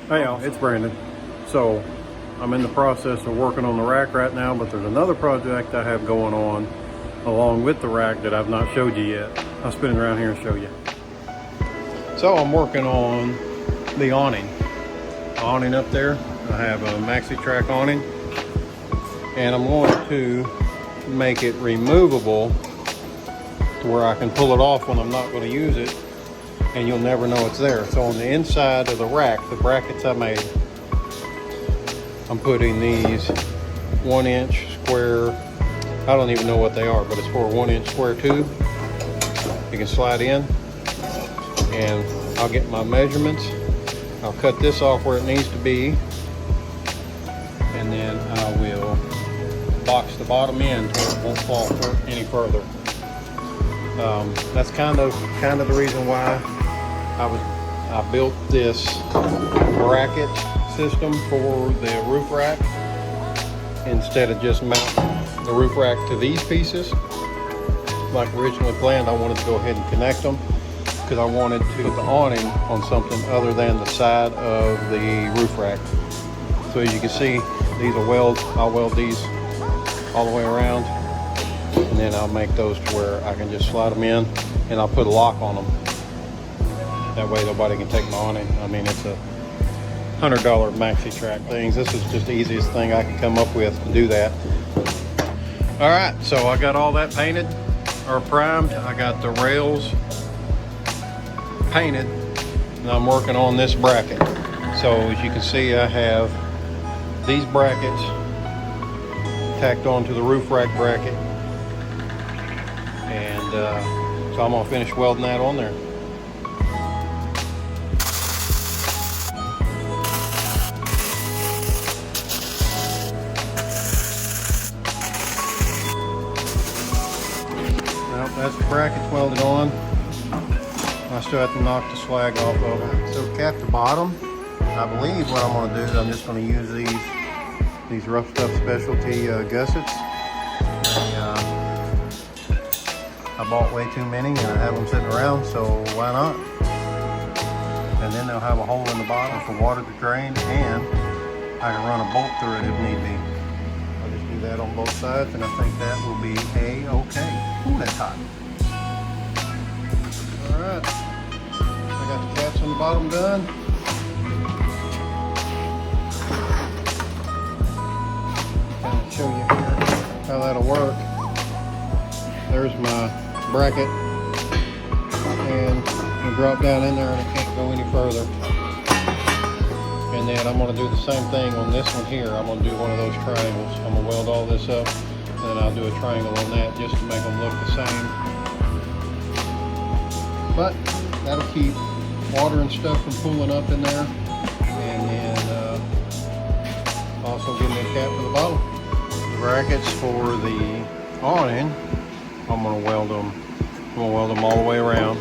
Hey y'all, it's Brandon. So I'm in the process of working on the rack right now, but there's another project I have going on along with the rack that I've not showed you yet. I'll spin it around here and show you. So I'm working on the awning. Up there. I have a maxi track awning, and I'm going to make it removable to where I can pull it off when I'm not going to use it, and you'll never know it's there. So on the inside of the rack, the brackets I made, I'm putting these 1-inch square, I don't even know what they are, but it's for a 1-inch square tube. You can slide in, and I'll get my measurements. I'll cut this off where it needs to be, and then I will box the bottom end so it won't fall any further. That's kind of the reason why I built this bracket system for the roof rack instead of just mounting the roof rack to these pieces like originally planned. I wanted to go ahead and connect them because I wanted to put the awning on something other than the side of the roof rack. So as you can see, these are I'll weld these all the way around, and then I'll make those to where I can just slide them in, and I'll put a lock on them. That way nobody can take my awning. I mean, it's a $100 maxi track things. This is just the easiest thing I could come up with to do that. All right, so I got all that painted or primed. I got the rails painted, and I'm working on this bracket. So as you can see, I have these brackets tacked onto the roof rack bracket, and so I'm gonna finish welding that on there. Well, that's the brackets welded on. I still have to knock the slag off of them. So to cap the bottom, I believe what I'm going to do, I'm just going to use these Rough Stuff Specialty gussets. I bought way too many and I have them sitting around, so why not? And then they'll have a hole in the bottom for water to drain, and I can run a bolt through it if need be. I'll just do that on both sides, and I think that will be a-okay. Ooh, that's hot. Alright, I got the caps on the bottom done. Kind of show you here how that'll work. There's my bracket, and you drop down in there and it can't go any further. And then I'm going to do the same thing on this one here. I'm going to do one of those triangles. I'm going to weld all this up, and then I'll do a triangle on that just to make them look the same. But that'll keep water and stuff from pooling up in there, and then also give me a cap for the bottom. The brackets for the awning, I'm going to weld them. I'm going to weld them all the way around.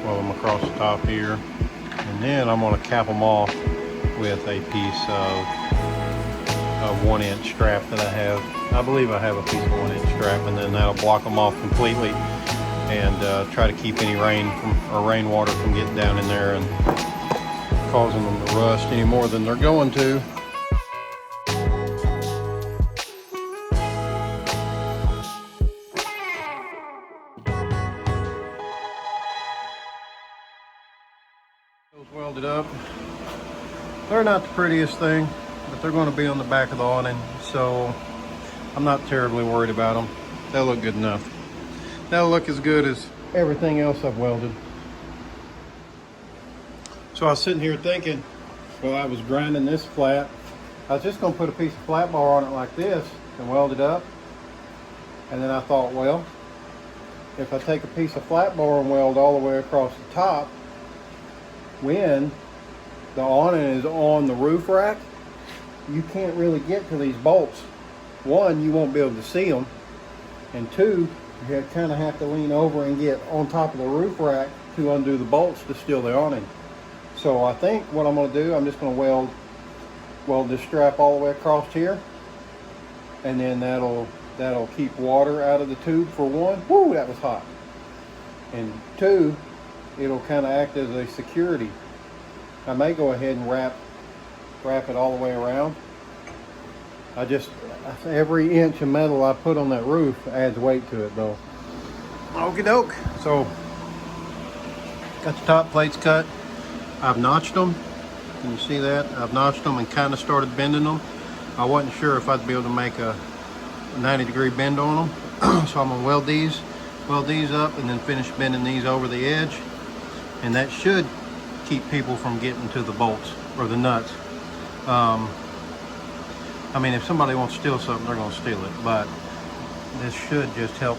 Weld them across the top here, and then I'm going to cap them off with a piece of 1-inch strap that I have. I believe I have a piece of 1-inch strap, and then that'll block them off completely, and try to keep any rainwater from getting down in there and causing them to rust any more than they're going to. Those welded up. They're not the prettiest thing, but they're going to be on the back of the awning, so I'm not terribly worried about them. They'll look good enough. That'll look as good as everything else I've welded. So I was sitting here thinking, while I was grinding this flat, I was just going to put a piece of flat bar on it like this and weld it up. And then I thought, well, if I take a piece of flat bar and weld all the way across the top, when the awning is on the roof rack, you can't really get to these bolts. One, you won't be able to see them, and two, you kind of have to lean over and get on top of the roof rack to undo the bolts to steal the awning. So I think what I'm going to do, I'm just going to weld this strap all the way across here, and then that'll keep water out of the tube for one. Woo, that was hot. And two, it'll kind of act as a security I may go ahead and wrap it all the way around. Every inch of metal I put on that roof adds weight to it though. Okie doke. So, got the top plates cut. I've notched them. Can you see that? I've notched them and kind of started bending them. I wasn't sure if I'd be able to make a 90-degree bend on them. So I'm gonna weld these up and then finish bending these over the edge. And that should keep people from getting to the bolts or the nuts. I mean, if somebody wants to steal something, they're gonna steal it, but this should just help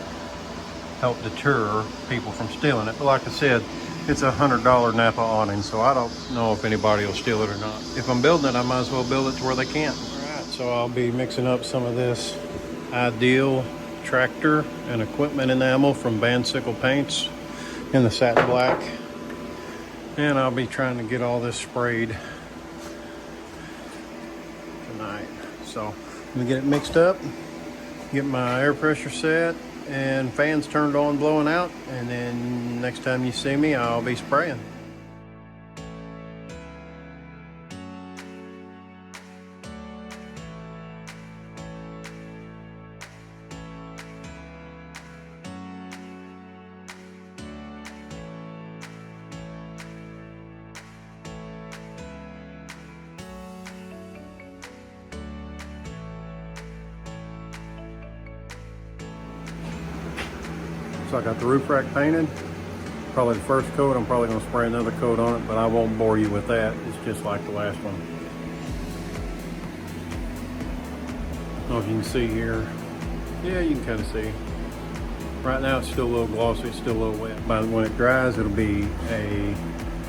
deter people from stealing it. But like I said, it's a $100 Napa awning, so I don't know if anybody will steal it or not. If I'm building it, I might as well build it to where they can't. All right, so I'll be mixing up some of this Ideal tractor and equipment enamel from Sickle Paints in the satin black. And I'll be trying to get all this sprayed tonight. So I'm gonna get it mixed up, get my air pressure set and fans turned on, blowing out, and then next time you see me, I'll be spraying. So I got the roof rack painted. Probably the first coat. I'm probably going to spray another coat on it, but I won't bore you with that. It's just like the last one. I don't know if you can see here. Yeah, you can kind of see. Right now it's still a little glossy, it's still a little wet. But when it dries, it'll be a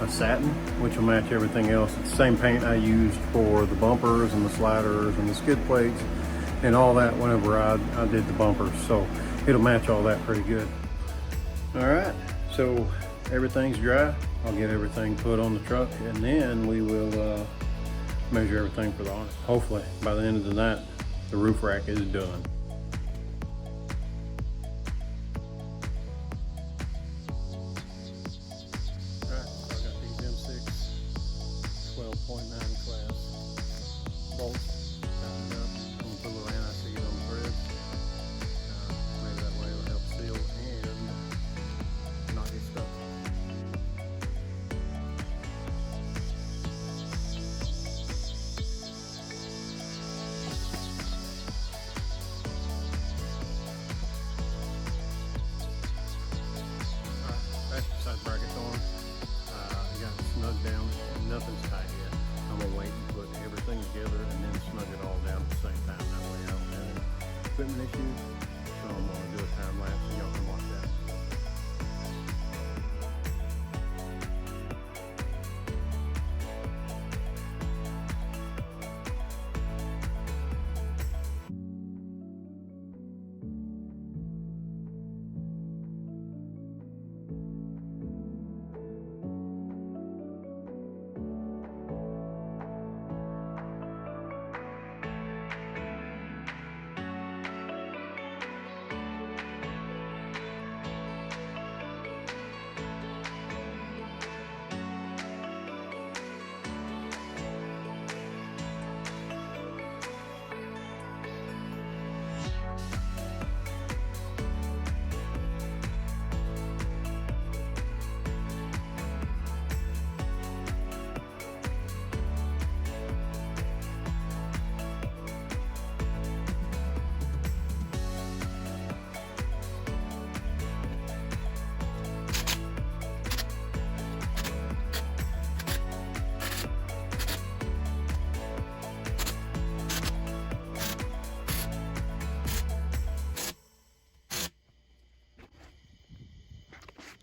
satin, which will match everything else. It's the same paint I used for the bumpers and the sliders and the skid plates and all that whenever I did the bumpers. So it'll match all that pretty good. All right, so everything's dry. I'll get everything put on the truck and then we will measure everything for the awning. Hopefully by the end of the night, the roof rack is done. All right, so I got these M6 12.9 class bolts tightened up. I'm gonna put a little anti-seed on the thread. Maybe that way it'll help seal and not get stuck. Side brackets on. You got it snug down. Nothing's tight yet. I'm gonna wait and put everything together and then snug it all down at the same time. That way I don't have any equipment issues. So I'm gonna do a time lapse and y'all can watch that.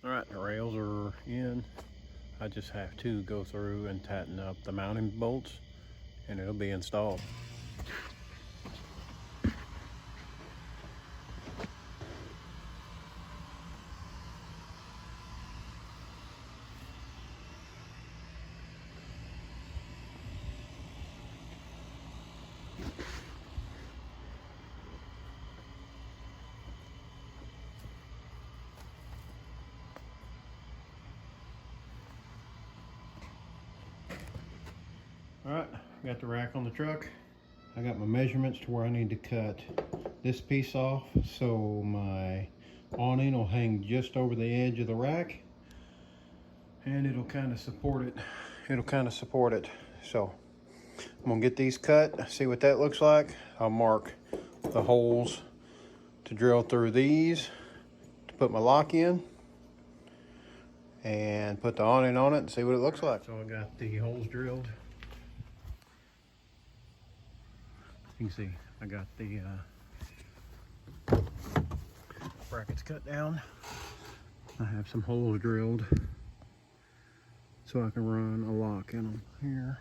All right, the rails are in. I just have to go through and tighten up the mounting bolts and it'll be installed. All right, got the rack on the truck. I got my measurements to where I need to cut this piece off so my awning will hang just over the edge of the rack, and it'll kind of support it. So I'm gonna get these cut, see what that looks like. I'll mark the holes to drill through these to put my lock in, and put the awning on it and see what it looks like. So I got the holes drilled. You can see I got the brackets cut down. I have some holes drilled so I can run a lock in them here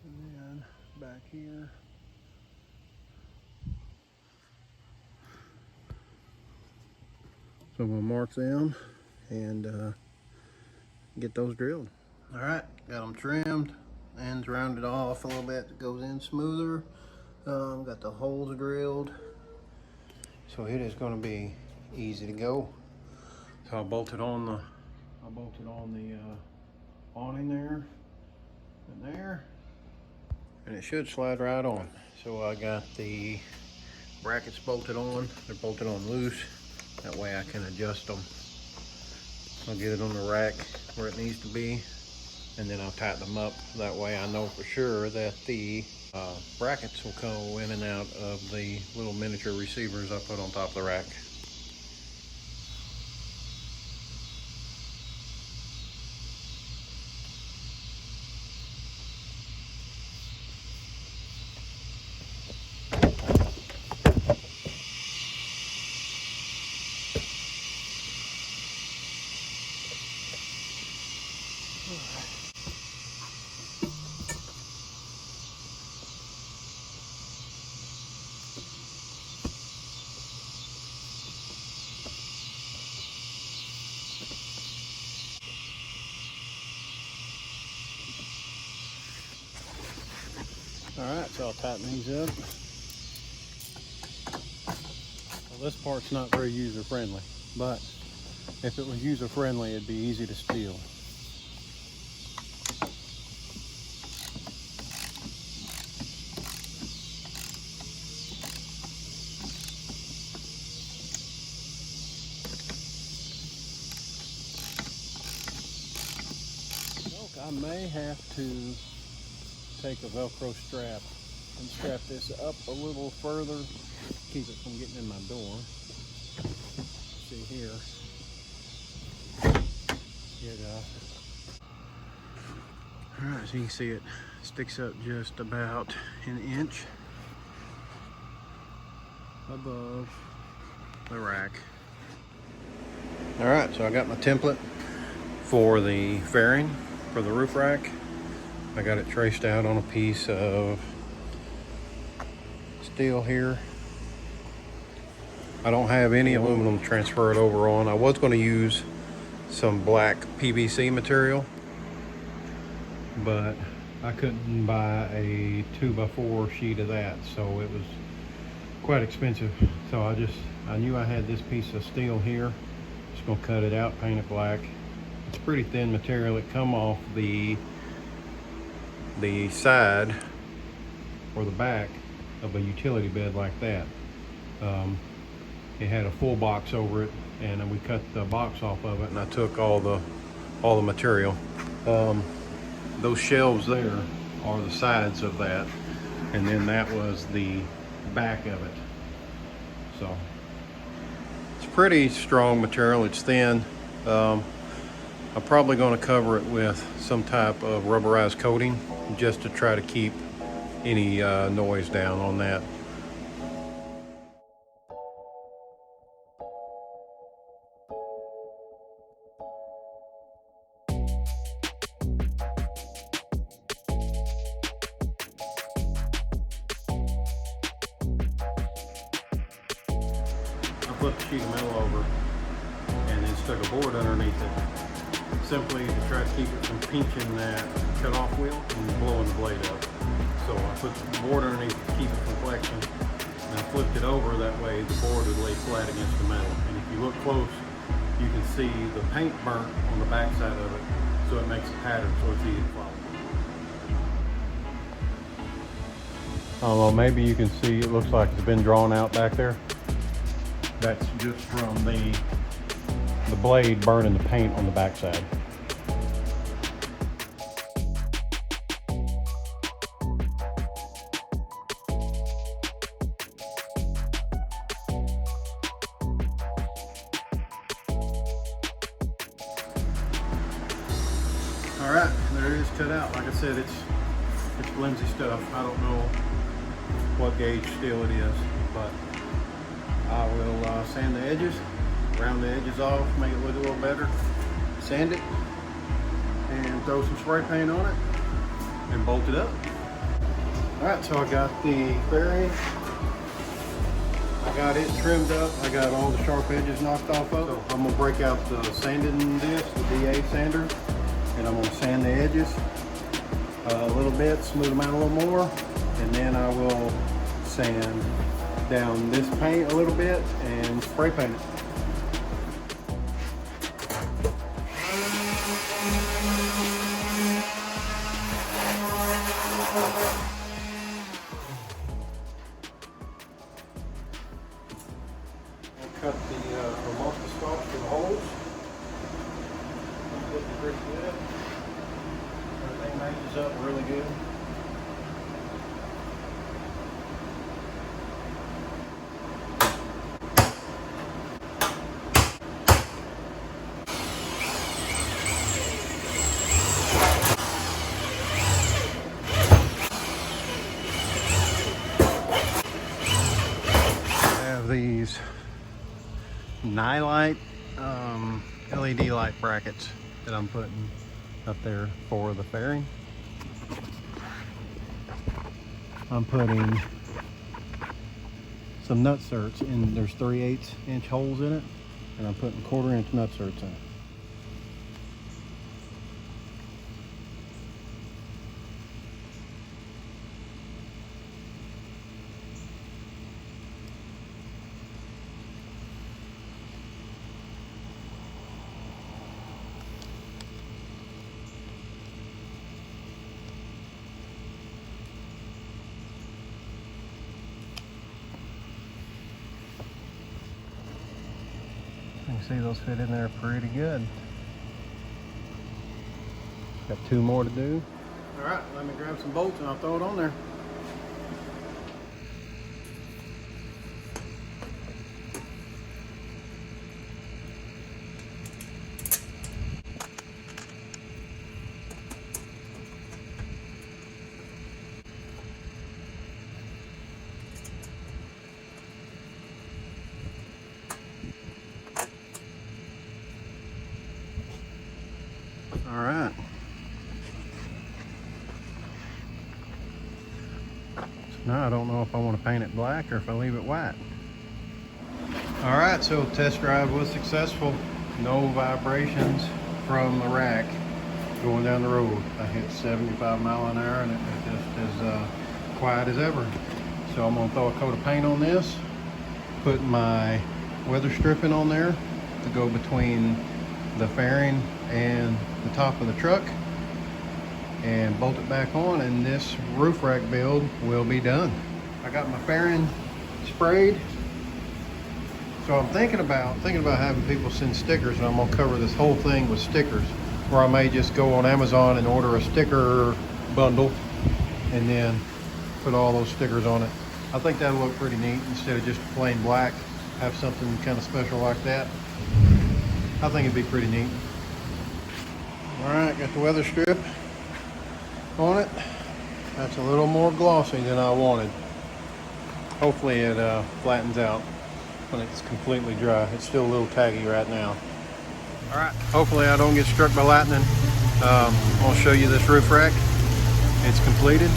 and then back here. So I'm gonna mark them and get those drilled. All right, got them trimmed, ends rounded off a little bit, it goes in smoother. Got the holes drilled, so it is going to be easy to go. So I bolted on the awning there and there, and it should slide right on. So I got the brackets bolted on. They're bolted on loose. That way I can adjust them. I'll get it on the rack where it needs to be, and then I'll tighten them up. That way I know for sure that the brackets will go in and out of the little miniature receivers I put on top of the rack. Alright, so I'll tighten these up. Well, this part's not very user friendly, but if it was user friendly, it'd be easy to steal. I may have to take a Velcro strap and strap this up a little further, keep it from getting in my door. See here. Alright, so you can see it sticks up just about an inch above the rack. Alright, so I got my template for the fairing for the roof rack. I got it traced out on a piece of steel here. I don't have any aluminum to transfer it over on. I was going to use some black PVC material, but I couldn't buy a 2x4 sheet of that, so it was quite expensive. So I knew I had this piece of steel here. Just gonna cut it out, paint it black. It's pretty thin material. It come off the side or the back of a utility bed like that. It had a full box over it, and we cut the box off of it, and I took all the material. Those shelves there are the sides of that, and then that was the back of it. So it's pretty strong material. It's thin. I'm probably going to cover it with some type of rubberized coating just to try to keep any noise down on that. I flipped the sheet of metal over and then stuck a board underneath it, simply to try to keep it from pinching that cut-off wheel and blowing the blade up. So I put the board underneath to keep it from flexing, and I flipped it over, that way the board would lay flat against the metal. And if you look close, you can see the paint burnt on the back side of it, so it makes a pattern so it's easy to follow. I don't know, maybe you can see it looks like it's been drawn out back there. That's just from the blade burning the paint on the backside. All right, there it is cut out. Like I said, it's flimsy stuff. I don't know what gauge steel it is, but I will sand the edges, round the edges off, make it look a little better, sand it, and throw some spray paint on it, and bolt it up. All right, so I got the fairing. I got it trimmed up. I got all the sharp edges knocked off of it. So I'm gonna break out the sanding disc, the DA sander, and I'm gonna sand the edges a little bit, smooth them out a little more, and then I will sand down this paint a little bit and spray paint it. I'll cut the multi stops for the holes. It's looking pretty good. Everything matches up really good. These nightlight LED light brackets that I'm putting up there for the fairing. I'm putting some nutserts in. There's 3/8 inch holes in it, and I'm putting 1/4 inch nutserts in it. You can see those fit in there pretty good. Got 2 more to do. All right, let me grab some bolts and I'll throw it on there. All right. So now I don't know if I want to paint it black or if I leave it white. All right, so test drive was successful. No vibrations from the rack going down the road. I hit 75 miles an hour and it was just as quiet as ever. So I'm gonna throw a coat of paint on this, put my weather stripping on there to go between the fairing and the top of the truck, and bolt it back on, and this roof rack build will be done. I got my fairing sprayed, so I'm thinking about having people send stickers, and I'm gonna cover this whole thing with stickers, or I may just go on Amazon and order a sticker bundle and then put all those stickers on it. I think that'll look pretty neat instead of just plain black. Have something kind of special like that. I think it'd be pretty neat. All right, got the weather strip on it. That's a little more glossy than I wanted. Hopefully it flattens out when it's completely dry. It's still a little taggy right now. All right, hopefully I don't get struck by lightning. I'll show you this roof rack. It's completed.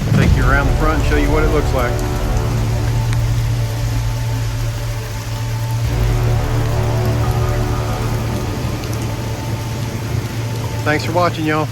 I'll take you around the front and show you what it looks like. Thanks for watching, y'all.